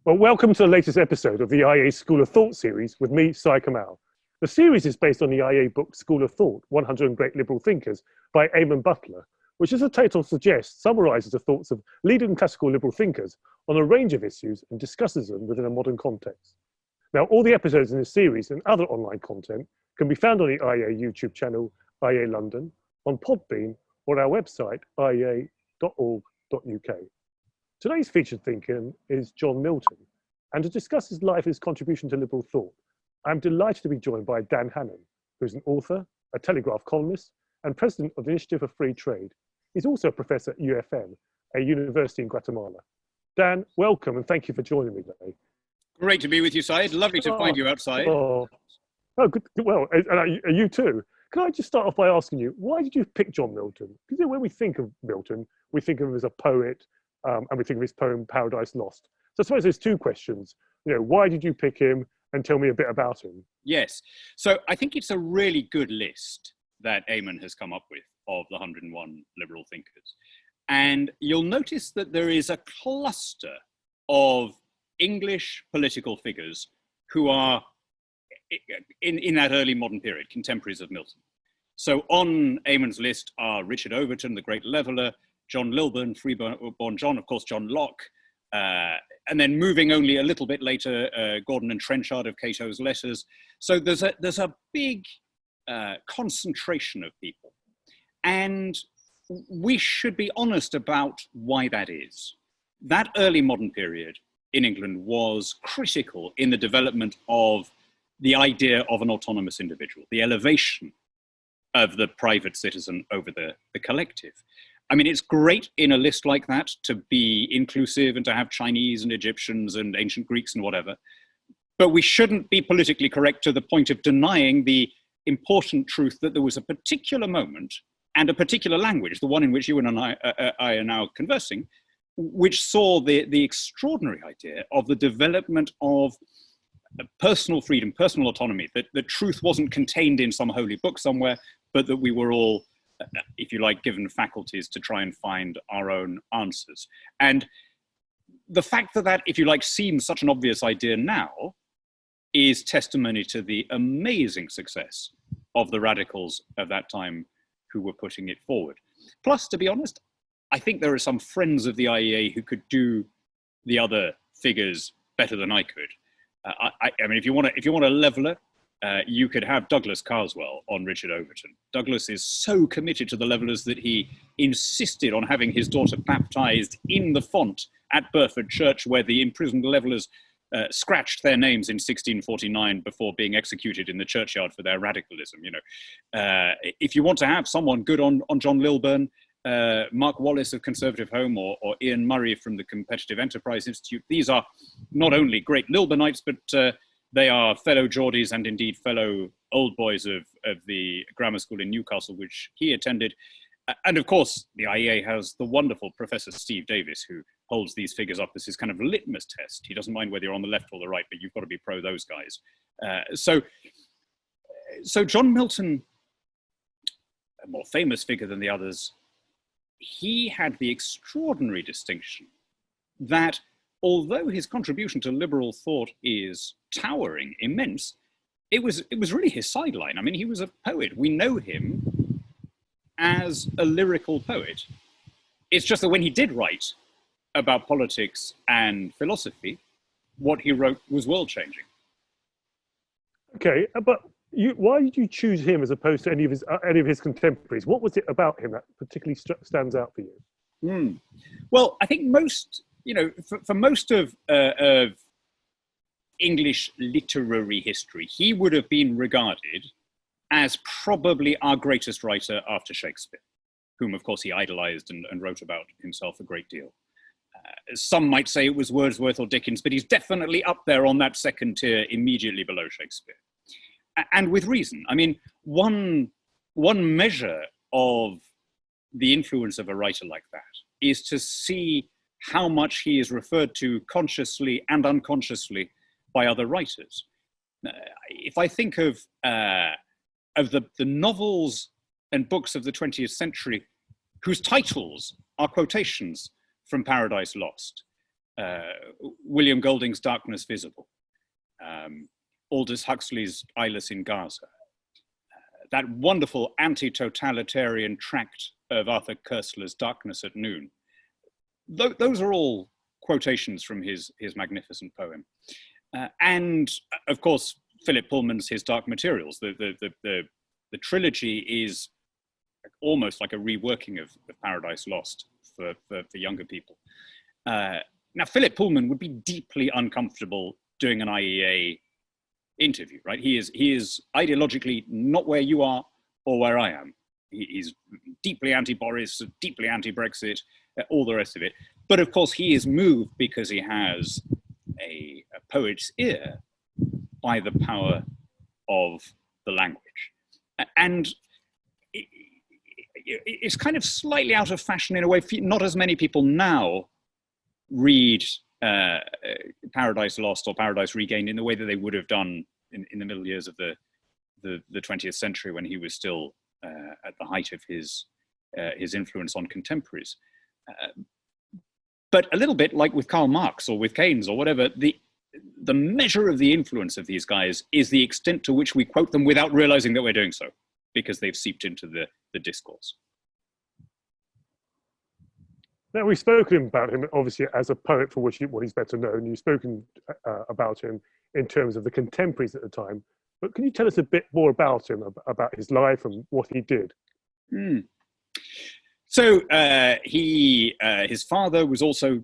Well, welcome to the latest episode of the IA School of Thought series with me, Syed. The series is based on the IA book School of Thought, 100 Great Liberal Thinkers by Eamonn Butler, which, as the title suggests, summarises the thoughts of leading classical liberal thinkers on a range of issues and discusses them within a modern context. Now, all the episodes in this series and other online content can be found on the IA YouTube channel, IA London, on Podbean, or our website, ia.org.uk. Today's featured thinker is John Milton, and to discuss his life and his contribution to liberal thought, I'm delighted to be joined by Dan Hannan, who's an author, a Telegraph columnist, and president of the Initiative for Free Trade. He's also a professor at UFM, a university in Guatemala. Dan, welcome, and thank you for joining me today. Great to be with you, Syed. Lovely to find you outside. Oh, good. Well, and you too. Can I just start off by asking you, why did you pick John Milton? Because when we think of Milton, we think of him as a poet, and we think of his poem Paradise Lost. So I suppose there's two questions. Why did you pick him, and tell me a bit about him? Yes. So I think it's a really good list that Eamonn has come up with of the 101 liberal thinkers. And you'll notice that there is a cluster of English political figures who are in that early modern period, contemporaries of Milton. So on Eamonn's list are Richard Overton, the great leveller, John Lilburne, Freeborn John, of course, John Locke, and then moving only a little bit later, Gordon and Trenchard of Cato's Letters. So there's a big concentration of people. And we should be honest about why that is. That early modern period in England was critical in the development of the idea of an autonomous individual, the elevation of the private citizen over the collective. I mean, it's great in a list like that to be inclusive and to have Chinese and Egyptians and ancient Greeks and whatever, but we shouldn't be politically correct to the point of denying the important truth that there was a particular moment and a particular language, the one in which you and I are now conversing, which saw the extraordinary idea of the development of personal freedom, personal autonomy, that the truth wasn't contained in some holy book somewhere, but that we were all, if you like, given faculties to try and find our own answers. And the fact that, if you like, seems such an obvious idea now is testimony to the amazing success of the radicals of that time who were putting it forward. Plus, to be honest, I think there are some friends of the IEA who could do the other figures better than I could. I mean, if you want a leveller, you could have Douglas Carswell on Richard Overton. Douglas is so committed to the levellers that he insisted on having his daughter baptised in the font at Burford Church, where the imprisoned levellers scratched their names in 1649 before being executed in the churchyard for their radicalism. If you want to have someone good on John Lilburne, Mark Wallace of Conservative Home, or Ian Murray from the Competitive Enterprise Institute, these are not only great Lilburnites, but they are fellow Geordies and indeed fellow old boys of the grammar school in Newcastle, which he attended. And of course, the IEA has the wonderful Professor Steve Davis, who holds these figures up as his kind of litmus test. He doesn't mind whether you're on the left or the right, but you've got to be pro those guys. So John Milton, a more famous figure than the others, he had the extraordinary distinction that although his contribution to liberal thought is towering, immense, it was really his sideline. I mean, he was a poet. We know him as a lyrical poet. It's just that when he did write about politics and philosophy, what he wrote was world-changing. Okay, but why did you choose him as opposed to any of his contemporaries? What was it about him that particularly stands out for you? Well, I think most, for most of English literary history, he would have been regarded as probably our greatest writer after Shakespeare, whom, of course, he idolized and wrote about himself a great deal. Some might say it was Wordsworth or Dickens, but he's definitely up there on that second tier immediately below Shakespeare. And with reason. I mean, one measure of the influence of a writer like that is to see how much he is referred to consciously and unconsciously by other writers. If I think of the novels and books of the 20th century whose titles are quotations from Paradise Lost, William Golding's Darkness Visible, Aldous Huxley's Eyeless in Gaza, that wonderful anti-totalitarian tract of Arthur Koestler's Darkness at Noon. Those are all quotations from his magnificent poem. And of course, Philip Pullman's His Dark Materials. The trilogy is almost like a reworking of Paradise Lost for younger people. Now, Philip Pullman would be deeply uncomfortable doing an IEA interview, right? He is ideologically not where you are or where I am. He's deeply anti-Boris, deeply anti-Brexit, all the rest of it. But of course, he is moved because he has a poet's ear by the power of the language. And it's kind of slightly out of fashion in a way. Not as many people now read Paradise Lost or Paradise Regained in the way that they would have done in the middle years of the 20th century, when he was still at the height of his influence on contemporaries. But a little bit like with Karl Marx or with Keynes or whatever, the measure of the influence of these guys is the extent to which we quote them without realizing that we're doing so, because they've seeped into the discourse. Now, we've spoken about him, obviously, as a poet, for what he's better known. You've spoken about him in terms of the contemporaries at the time. But can you tell us a bit more about him, about his life and what he did? So his father was also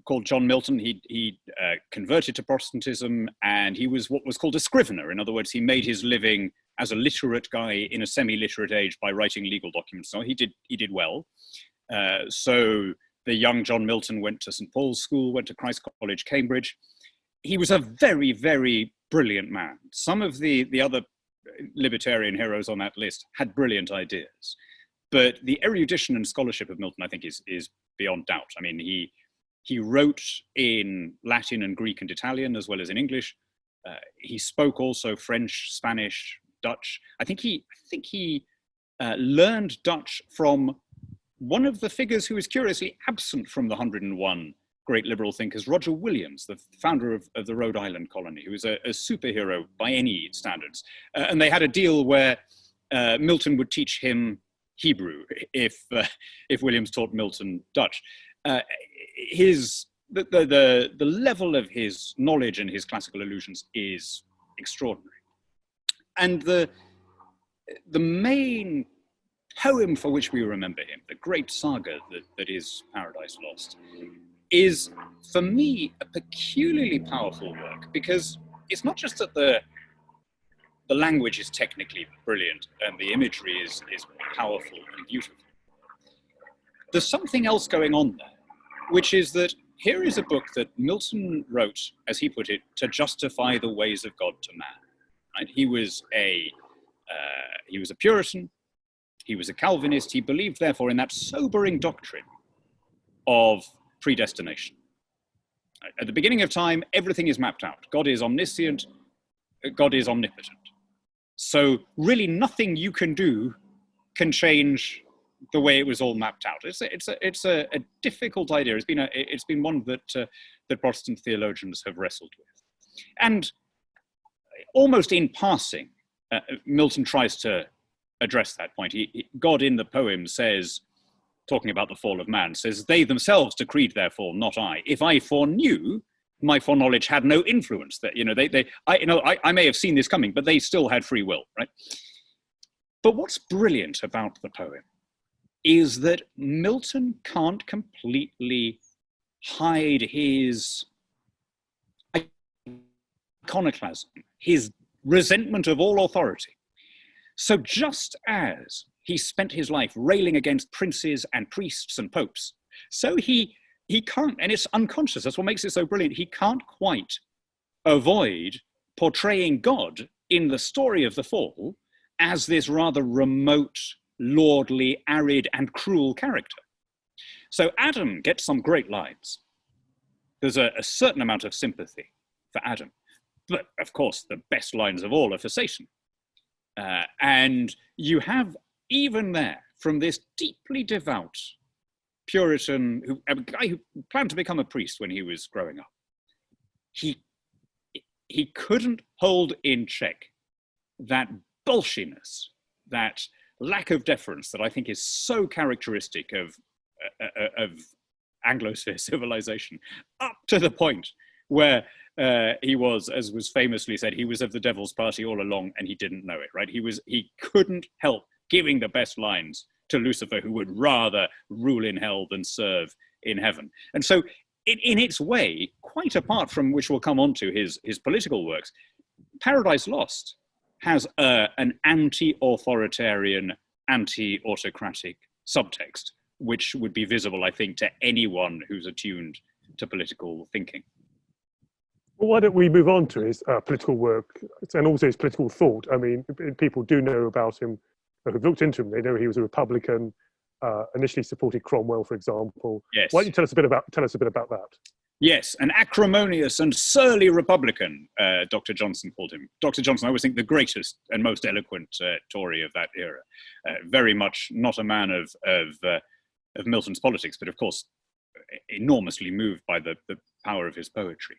called John Milton. He converted to Protestantism, and he was what was called a scrivener. In other words, he made his living as a literate guy in a semi-literate age by writing legal documents. So he did well. So the young John Milton went to St. Paul's School, went to Christ College, Cambridge. He was a very, very brilliant man. Some of the other libertarian heroes on that list had brilliant ideas, but the erudition and scholarship of Milton, I think, is beyond doubt. I mean, he wrote in Latin and Greek and Italian, as well as in English. He spoke also French, Spanish, Dutch. I think he learned Dutch from one of the figures who is curiously absent from the 101 great liberal thinkers, Roger Williams, the founder of the Rhode Island colony, who was a superhero by any standards. And they had a deal where Milton would teach him Hebrew if Williams taught Milton Dutch. The level of his knowledge and his classical allusions is extraordinary. And the main poem for which we remember him, the great saga that is Paradise Lost, is, for me, a peculiarly powerful work, because it's not just that the language is technically brilliant and the imagery is powerful and beautiful. There's something else going on there, which is that here is a book that Milton wrote, as he put it, to justify the ways of God to man. Right? He was a Puritan. He was a Calvinist. He believed, therefore, in that sobering doctrine of predestination. At the beginning of time, everything is mapped out. God is omniscient. God is omnipotent. So really nothing you can do can change the way it was all mapped out. It's a difficult idea. It's been one that Protestant theologians have wrestled with. And almost in passing, Milton tries to address that point. God in the poem says, talking about the fall of man, says, "They themselves decreed their fall, not I. If I foreknew, my foreknowledge had no influence." That I may have seen this coming, but they still had free will, right? But what's brilliant about the poem is that Milton can't completely hide his iconoclasm, his resentment of all authority. So just as he spent his life railing against princes and priests and popes, so he can't, and it's unconscious, that's what makes it so brilliant, he can't quite avoid portraying God in the story of the fall as this rather remote, lordly, arid, and cruel character. So Adam gets some great lines. There's a certain amount of sympathy for Adam. But of course, the best lines of all are for Satan. And you have, even there, from this deeply devout Puritan, a guy who planned to become a priest when he was growing up. He couldn't hold in check that bolshiness, that lack of deference that I think is so characteristic of Anglosphere civilization, up to the point where he was, as was famously said, he was of the devil's party all along and he didn't know it, right? He couldn't help giving the best lines to Lucifer, who would rather rule in hell than serve in heaven. And so in its way, quite apart from, which we'll come on to, his political works, Paradise Lost has an anti-authoritarian, anti-autocratic subtext, which would be visible, I think, to anyone who's attuned to political thinking. Well, why don't we move on to his political work and also his political thought? I mean, people do know about him, who've looked into him. They know he was a Republican, initially supported Cromwell, for example. Yes. Why don't you tell us a bit about that? Yes, an acrimonious and surly Republican, Dr. Johnson called him. Dr. Johnson, I always think the greatest and most eloquent Tory of that era. Very much not a man of Milton's politics, but of course, enormously moved by the power of his poetry.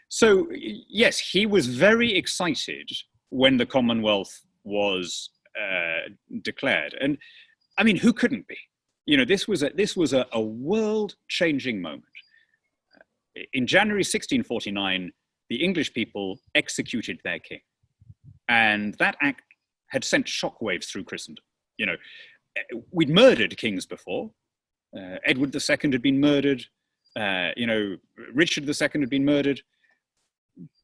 So yes, he was very excited when the Commonwealth was declared. And I mean, who couldn't be? You know, this was a world-changing moment. In January 1649, the English people executed their king. And that act had sent shockwaves through Christendom. You know, we'd murdered kings before. Edward II had been murdered. Richard II had been murdered.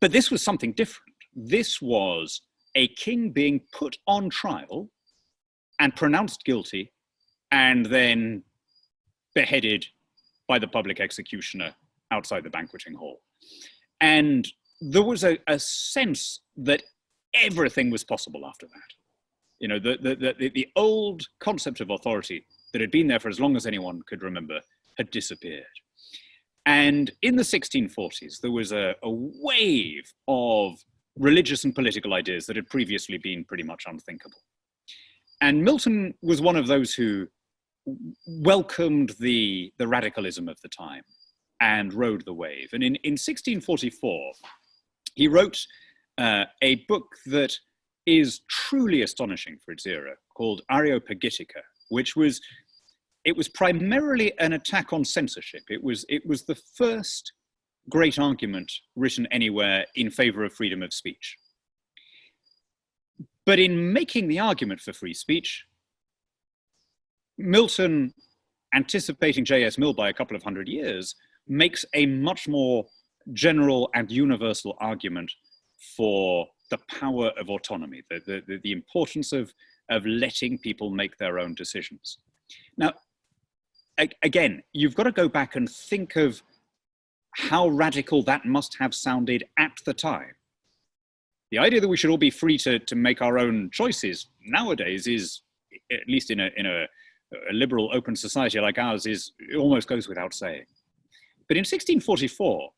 But this was something different. This was a king being put on trial and pronounced guilty and then beheaded by the public executioner outside the banqueting hall. And there was a sense that everything was possible after that. You know, the old concept of authority that had been there for as long as anyone could remember had disappeared. And in the 1640s, there was a wave of religious and political ideas that had previously been pretty much unthinkable. And Milton was one of those who welcomed the radicalism of the time and rode the wave. And in 1644, he wrote a book that is truly astonishing for its era, called Areopagitica, which was primarily an attack on censorship. It was the first great argument written anywhere in favor of freedom of speech. But in making the argument for free speech, Milton, anticipating J.S. Mill by a couple of hundred years, makes a much more general and universal argument for the power of autonomy, the importance of letting people make their own decisions. Now, again, you've got to go back and think of how radical that must have sounded at the time. The idea that we should all be free to make our own choices nowadays is, at least in a liberal, open society like ours, it almost goes without saying. But in 1644,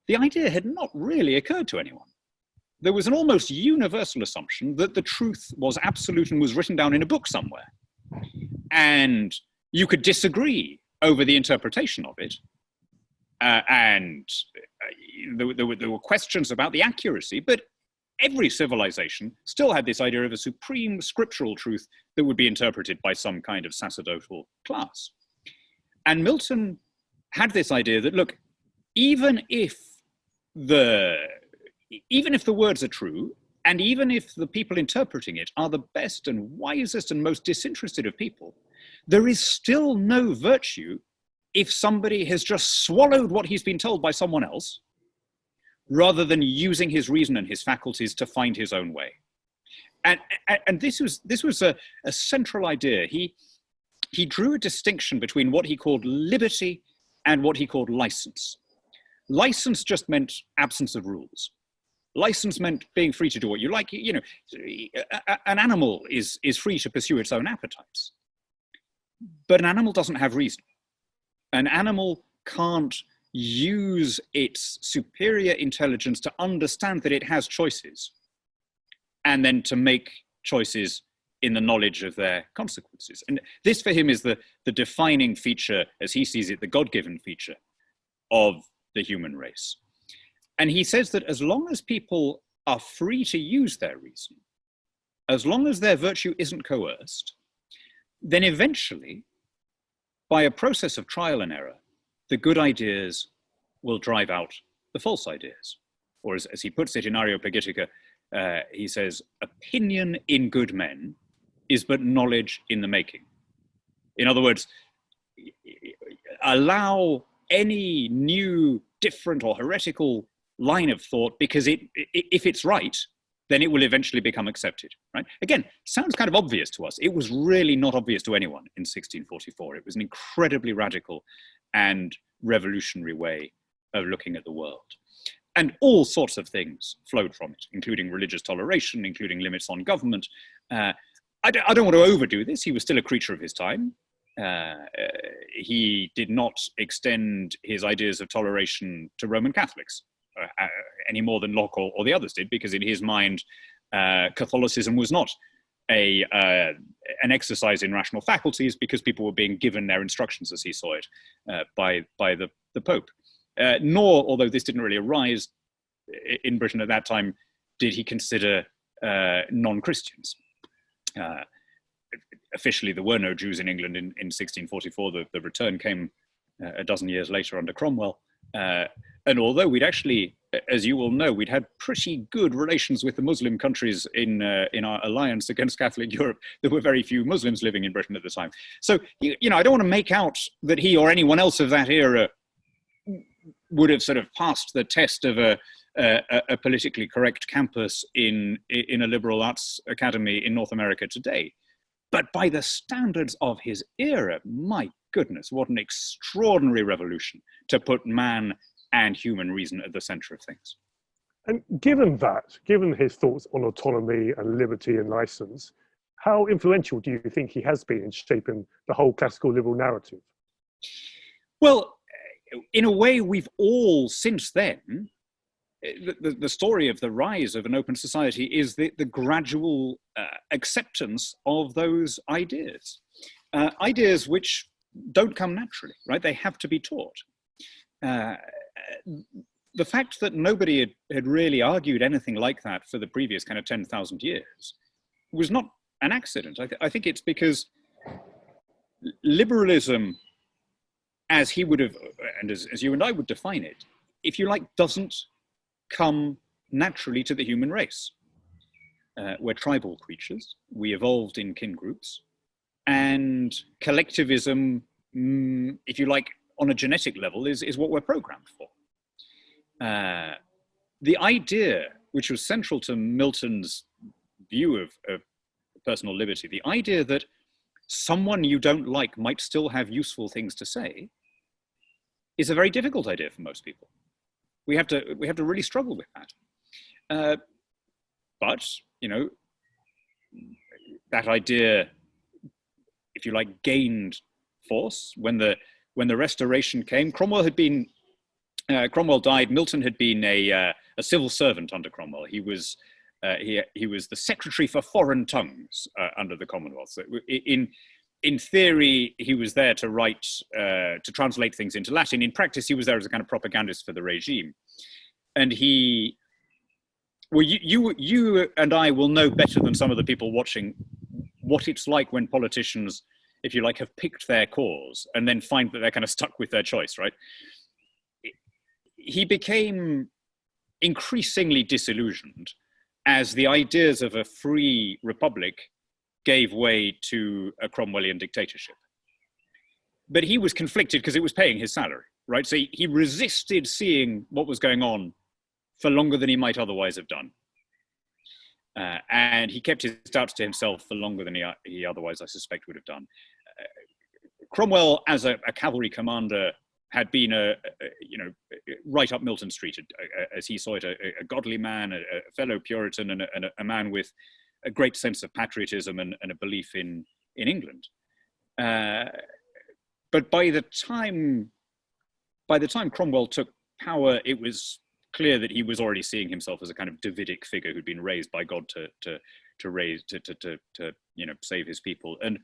the idea had not really occurred to anyone. There was an almost universal assumption that the truth was absolute and was written down in a book somewhere. And you could disagree over the interpretation of it. And there were questions about the accuracy, but every civilization still had this idea of a supreme scriptural truth that would be interpreted by some kind of sacerdotal class. And Milton had this idea that, look, even if the words are true, and even if the people interpreting it are the best and wisest and most disinterested of people, there is still no virtue if somebody has just swallowed what he's been told by someone else, rather than using his reason and his faculties to find his own way. And this was a central idea. He drew a distinction between what he called liberty and what he called license. License just meant absence of rules. License meant being free to do what you like. You know, an animal is free to pursue its own appetites. But an animal doesn't have reason. An animal can't use its superior intelligence to understand that it has choices and then to make choices in the knowledge of their consequences. And this for him is the defining feature, as he sees it, the God-given feature of the human race. And he says that as long as people are free to use their reason, as long as their virtue isn't coerced, then eventually, by a process of trial and error, the good ideas will drive out the false ideas. Or as he puts it in Areopagitica, he says, opinion in good men is but knowledge in the making. In other words, allow any new, different or heretical line of thought, because if it's right, then it will eventually become accepted, right? Again, sounds kind of obvious to us. It was really not obvious to anyone in 1644. It was an incredibly radical and revolutionary way of looking at the world. And all sorts of things flowed from it, including religious toleration, including limits on government. I don't want to overdo this. He was still a creature of his time. He did not extend his ideas of toleration to Roman Catholics any more than Locke or the others did, because in his mind, Catholicism was not an exercise in rational faculties, because people were being given their instructions, as he saw it, by the Pope. Nor, although this didn't really arise in Britain at that time, did he consider non-Christians. Officially, there were no Jews in England in 1644. The return came a dozen years later under Cromwell. And although we'd actually, as you all know, we'd had pretty good relations with the Muslim countries in our alliance against Catholic Europe, there were very few Muslims living in Britain at the time. So, you know, I don't want to make out that he or anyone else of that era would have sort of passed the test of a politically correct campus in a liberal arts academy in North America today. But by the standards of his era, my goodness, what an extraordinary revolution to put man and human reason at the center of things. And given his thoughts on autonomy and liberty and license, how influential do you think he has been in shaping the whole classical liberal narrative? Well, in a way, we've all since then, the story of the rise of an open society is the gradual acceptance of those ideas. Ideas which don't come naturally, right? They have to be taught. The fact that nobody had really argued anything like that for the previous kind of 10,000 years was not an accident. I think it's because liberalism, as he would have, and as you and I would define it, if you like, doesn't come naturally to the human race. We're tribal creatures. We evolved in kin groups, and collectivism, if you like, on a genetic level, is what we're programmed for. The idea, which was central to Milton's view of personal liberty, the idea that someone you don't like might still have useful things to say, is a very difficult idea for most people. We have to really struggle with that. But, you know, that idea, if you like, gained force when the Restoration came. Cromwell died. Milton had been a civil servant under Cromwell. He was the Secretary for Foreign Tongues under the Commonwealth. So in theory, he was there to write, to translate things into Latin. In practice, he was there as a kind of propagandist for the regime. And you and I will know better than some of the people watching what it's like when politicians, if you like, have picked their cause and then find that they're kind of stuck with their choice, right? He became increasingly disillusioned as the ideas of a free republic gave way to a Cromwellian dictatorship. But he was conflicted because it was paying his salary, right? So he resisted seeing what was going on for longer than he might otherwise have done. And he kept his doubts to himself for longer than he otherwise, I suspect, would have done. Cromwell, as a cavalry commander, had been right up Milton Street, as he saw it, a godly man, a fellow Puritan, and a man with a great sense of patriotism and a belief in England. But by the time Cromwell took power, it was clear that he was already seeing himself as a kind of Davidic figure who'd been raised by God to save his people. And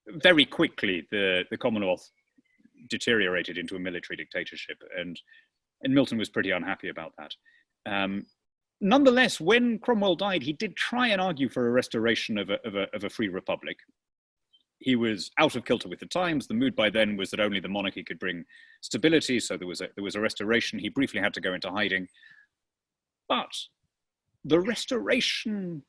very quickly, the Commonwealth deteriorated into a military dictatorship, and Milton was pretty unhappy about that. Nonetheless, when Cromwell died, he did try and argue for a restoration of a free republic. He was out of kilter with the times. The mood by then was that only the monarchy could bring stability, so there was a restoration. He briefly had to go into hiding. But the restoration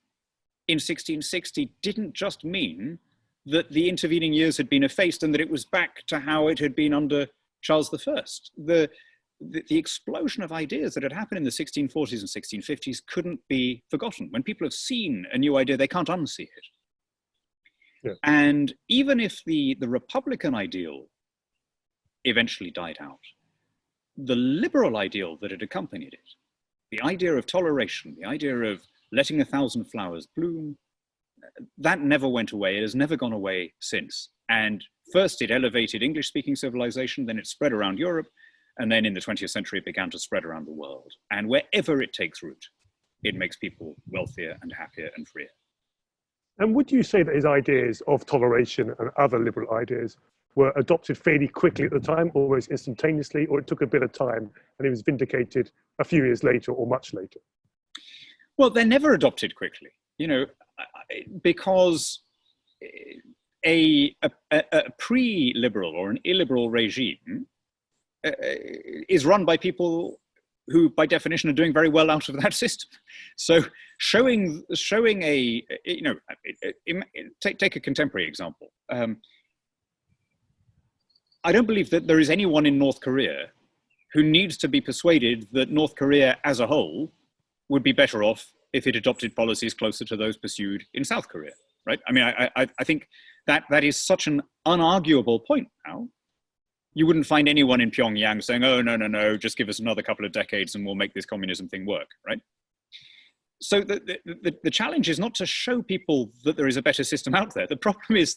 in 1660 didn't just mean that the intervening years had been effaced and that it was back to how it had been under Charles I. The explosion of ideas that had happened in the 1640s and 1650s couldn't be forgotten. When people have seen a new idea, they can't unsee it. Yeah. And even if the Republican ideal eventually died out, the liberal ideal that had accompanied it, the idea of toleration, the idea of letting 1,000 flowers bloom, that never went away. It has never gone away since. And first it elevated English-speaking civilization, then it spread around Europe, and then in the 20th century it began to spread around the world. And wherever it takes root, it makes people wealthier and happier and freer. And would you say that his ideas of toleration and other liberal ideas were adopted fairly quickly at the time, almost instantaneously, or it took a bit of time and it was vindicated a few years later or much later? Well, they're never adopted quickly, because a pre-liberal or an illiberal regime is run by people who, by definition, are doing very well out of that system. So showing take a contemporary example. I don't believe that there is anyone in North Korea who needs to be persuaded that North Korea as a whole would be better off if it adopted policies closer to those pursued in South Korea, right? I mean, I think that is such an unarguable point now. You wouldn't find anyone in Pyongyang saying, oh, no, just give us another couple of decades and we'll make this communism thing work, right? So the challenge is not to show people that there is a better system out there. The problem is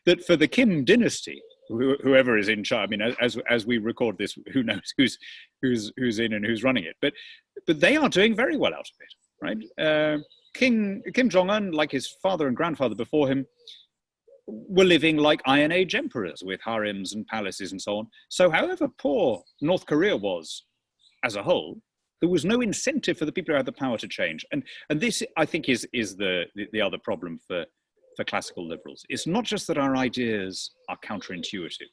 that for the Kim dynasty, whoever is in charge, I mean, as we record this, who knows who's in and who's running it, but they are doing very well out of it, right? Kim Jong-un, like his father and grandfather before him, were living like Iron Age emperors with harems and palaces and so on. So however poor North Korea was as a whole, there was no incentive for the people who had the power to change. And this, I think, is the other problem for classical liberals. It's not just that our ideas are counterintuitive.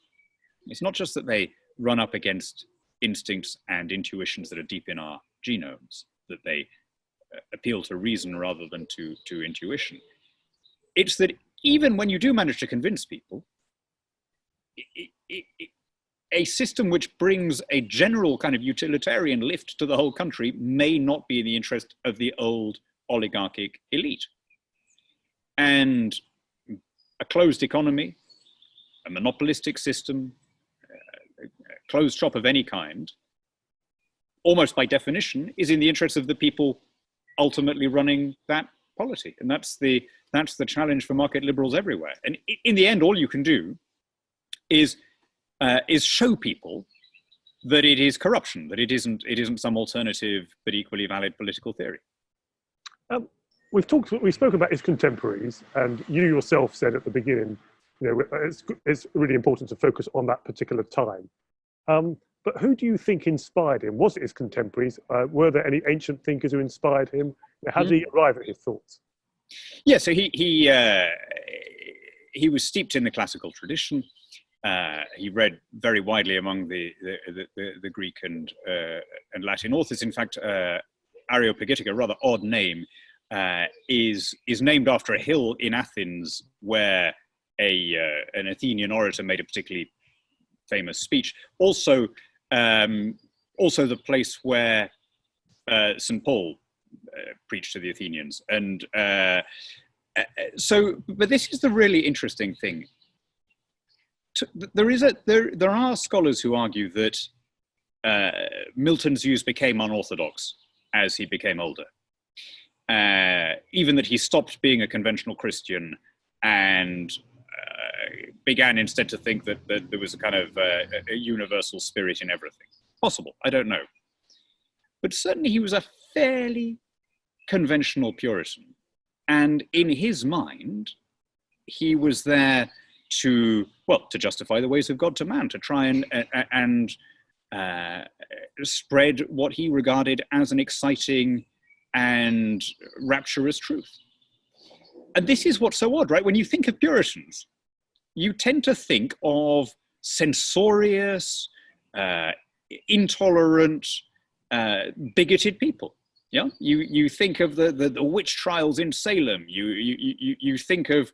It's not just that they run up against instincts and intuitions that are deep in our genomes, that they appeal to reason rather than to intuition. It's that even when you do manage to convince people, a system which brings a general kind of utilitarian lift to the whole country may not be in the interest of the old oligarchic elite. And a closed economy, a monopolistic system, a closed shop of any kind, almost by definition, is in the interest of the people ultimately running that polity. And that's the challenge for market liberals everywhere. And in the end, all you can do is show people that it is corruption, that it isn't some alternative but equally valid political theory. We spoke about his contemporaries, and you yourself said at the beginning, it's really important to focus on that particular time. But who do you think inspired him? Was it his contemporaries? Were there any ancient thinkers who inspired him? How did he arrive at his thoughts? Yeah, so he was steeped in the classical tradition. He read very widely among the Greek and Latin authors. In fact, Areopagitica, a rather odd name, is named after a hill in Athens where an Athenian orator made a particularly famous speech. Also the place where St. Paul preached to the Athenians. And but this is the really interesting thing. There are scholars who argue that Milton's views became unorthodox as he became older. Even that he stopped being a conventional Christian and began instead to think that there was a kind of a universal spirit in everything. Possible, I don't know. But certainly he was a fairly conventional Puritan. And in his mind, he was there to justify the ways of God to man, to try and spread what he regarded as an exciting and rapturous truth. And this is what's so odd, right? When you think of Puritans, you tend to think of censorious, intolerant, bigoted people. Yeah, you think of the witch trials in Salem. You think of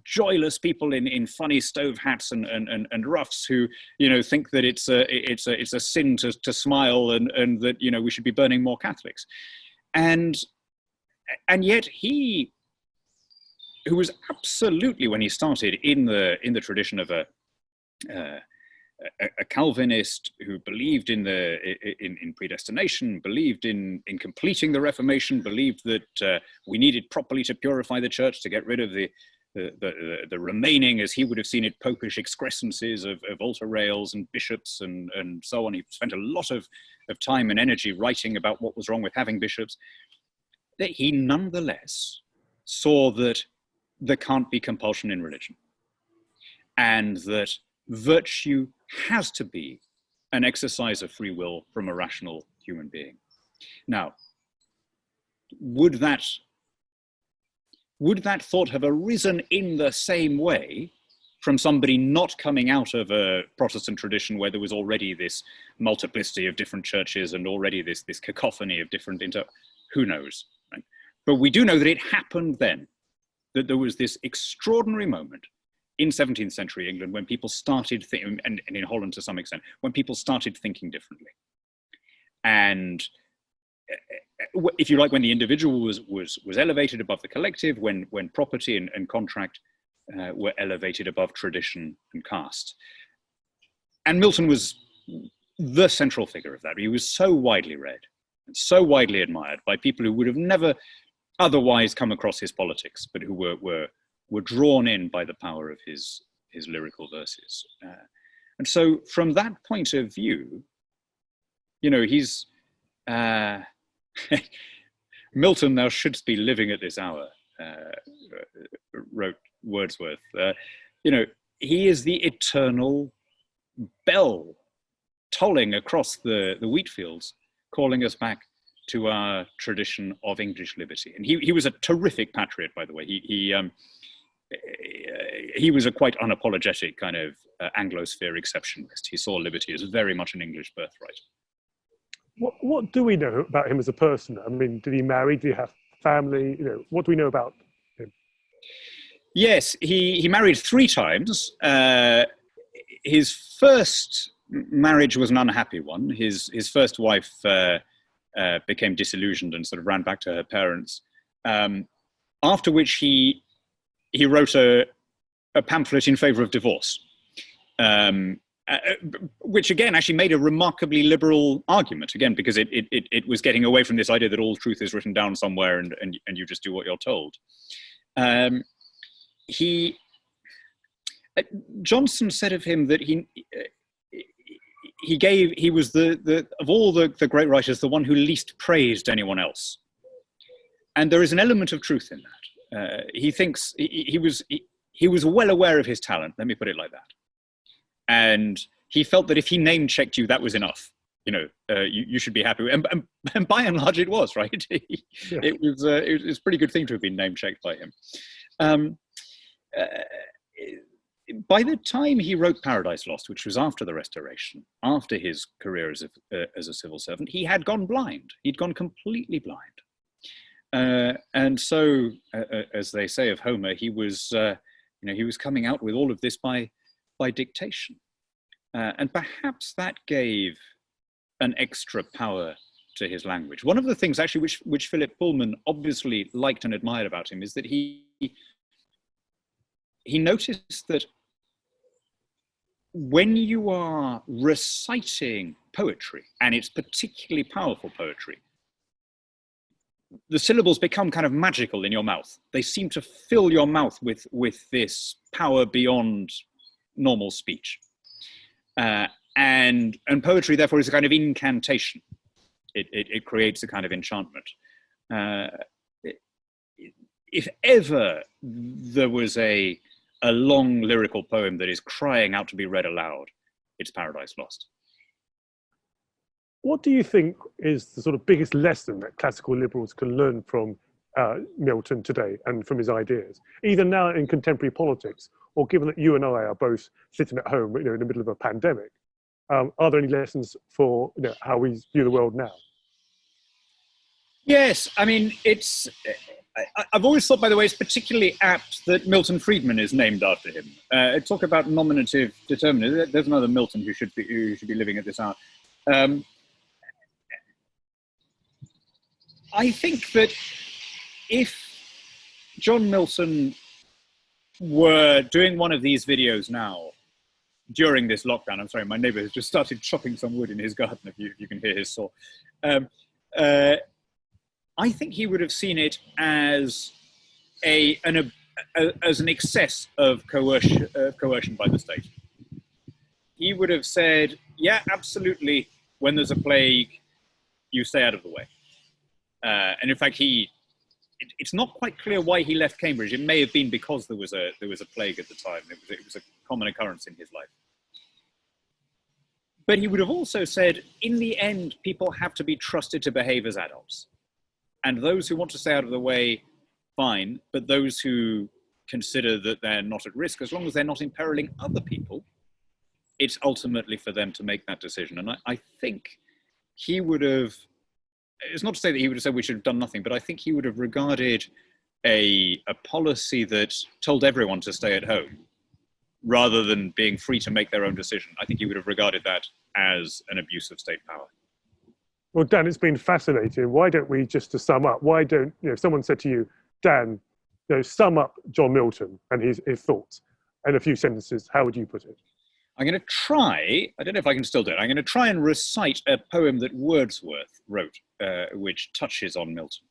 joyless people in funny stove hats and ruffs who think that it's a sin to smile and that we should be burning more Catholics, and yet he, who was absolutely, when he started, in the tradition of a Calvinist who believed in predestination, believed in completing the Reformation, believed that we needed properly to purify the church to get rid of the remaining, as he would have seen it, popish excrescences of altar rails and bishops and so on. He spent a lot of time and energy writing about what was wrong with having bishops. That he nonetheless saw that there can't be compulsion in religion, and that virtue has to be an exercise of free will from a rational human being. Now, would that thought have arisen in the same way from somebody not coming out of a Protestant tradition where there was already this multiplicity of different churches and already this cacophony of different who knows, right? But we do know that it happened then, that there was this extraordinary moment in 17th century England when people started thinking, and in Holland to some extent, when people started thinking differently. And if you like, when the individual was elevated above the collective, when property and contract were elevated above tradition and caste. And Milton was the central figure of that. He was so widely read and so widely admired by people who would have never otherwise come across his politics, but who were drawn in by the power of his lyrical verses. And so from that point of view, he's Milton, thou shouldst be living at this hour, wrote Wordsworth. He is the eternal bell tolling across the wheat fields, calling us back to our tradition of English liberty. And he was a terrific patriot, by the way. He was a quite unapologetic kind of Anglosphere exceptionalist. He saw liberty as very much an English birthright. What do we know about him as a person? I mean, did he marry? Did he have family? What do we know about him? Yes, he married 3 times. His first marriage was an unhappy one. His first wife became disillusioned and sort of ran back to her parents. After which he wrote a pamphlet in favor of divorce, which again actually made a remarkably liberal argument, again, because it was getting away from this idea that all truth is written down somewhere and you just do what you're told. Johnson said of him that he was the of all the great writers, the one who least praised anyone else. And there is an element of truth in that. He thinks he was well aware of his talent, let me put it like that. And he felt that if he name checked you, that was enough. You should be happy. And by and large, it was, right? It was a pretty good thing to have been name checked by him. By the time he wrote Paradise Lost, which was after the Restoration, after his career as a civil servant, he had gone blind. He'd gone completely blind. And so, as they say of Homer, he was coming out with all of this by dictation. And perhaps that gave an extra power to his language. One of the things actually which Philip Pullman obviously liked and admired about him is that he noticed that when you are reciting poetry, and it's particularly powerful poetry, the syllables become kind of magical in your mouth. They seem to fill your mouth with this power beyond normal speech. And poetry, therefore, is a kind of incantation. It creates a kind of enchantment. if ever there was a long lyrical poem that is crying out to be read aloud, it's Paradise Lost. What do you think is the sort of biggest lesson that classical liberals can learn from Milton today and from his ideas, either now in contemporary politics, or given that you and I are both sitting at home, in the middle of a pandemic? Are there any lessons for how we view the world now? Yes, I mean, I've always thought, by the way, it's particularly apt that Milton Friedman is named after him. Talk about nominative determinism. There's another Milton who should be living at this hour. I think that if John Milton were doing one of these videos now during this lockdown, I'm sorry, my neighbour has just started chopping some wood in his garden, if you can hear his saw. I think he would have seen it as an excess of coercion by the state. He would have said, yeah, absolutely, when there's a plague, you stay out of the way. And in fact, it's not quite clear why he left Cambridge. It may have been because there was a plague at the time. It was a common occurrence in his life. But he would have also said, in the end, people have to be trusted to behave as adults. And those who want to stay out of the way, fine. But those who consider that they're not at risk, as long as they're not imperiling other people, it's ultimately for them to make that decision. And I think he would have, it's not to say that he would have said we should have done nothing, but I think he would have regarded a policy that told everyone to stay at home rather than being free to make their own decision. I think he would have regarded that as an abuse of state power. Well, Dan, it's been fascinating. Why don't we, just to sum up, why don't, if someone said to you, Dan, sum up John Milton and his thoughts in a few sentences, how would you put it? I'm going to try, I don't know if I can still do it, I'm going to try and recite a poem that Wordsworth wrote, which touches on Milton,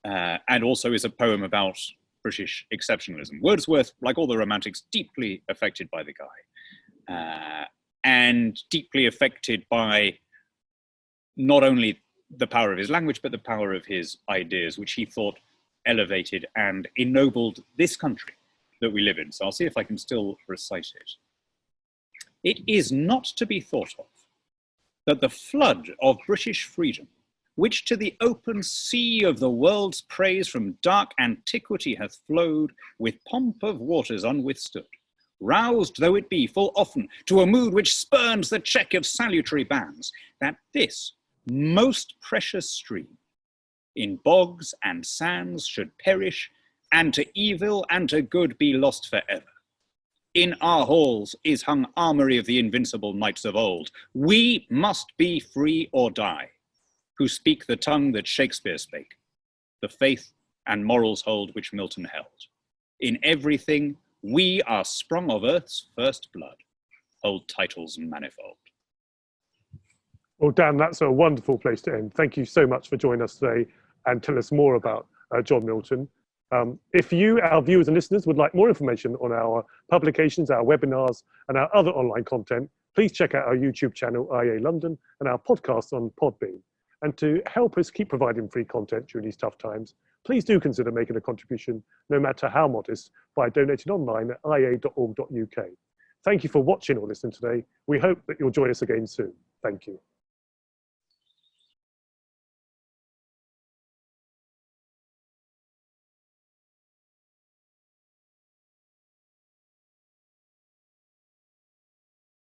and also is a poem about British exceptionalism. Wordsworth, like all the Romantics, deeply affected by the guy, and deeply affected by not only the power of his language, but the power of his ideas, which he thought elevated and ennobled this country that we live in. So I'll see if I can still recite it. It is not to be thought of that the flood of British freedom, which to the open sea of the world's praise from dark antiquity hath flowed, with pomp of waters unwithstood, roused though it be full often to a mood which spurns the check of salutary bans, that this most precious stream in bogs and sands should perish, and to evil and to good be lost forever. In our halls is hung armory of the invincible knights of old. We must be free or die, who speak the tongue that Shakespeare spake, the faith and morals hold which Milton held. In everything we are sprung of earth's first blood, hold titles manifold. Well, Dan, that's a wonderful place to end. Thank you so much for joining us today and tell us more about John Milton. If you, our viewers and listeners, would like more information on our publications, our webinars, and our other online content, please check out our YouTube channel, IA London, and our podcast on Podbean. And to help us keep providing free content during these tough times, please do consider making a contribution, no matter how modest, by donating online at ia.org.uk. Thank you for watching or listening today. We hope that you'll join us again soon. Thank you.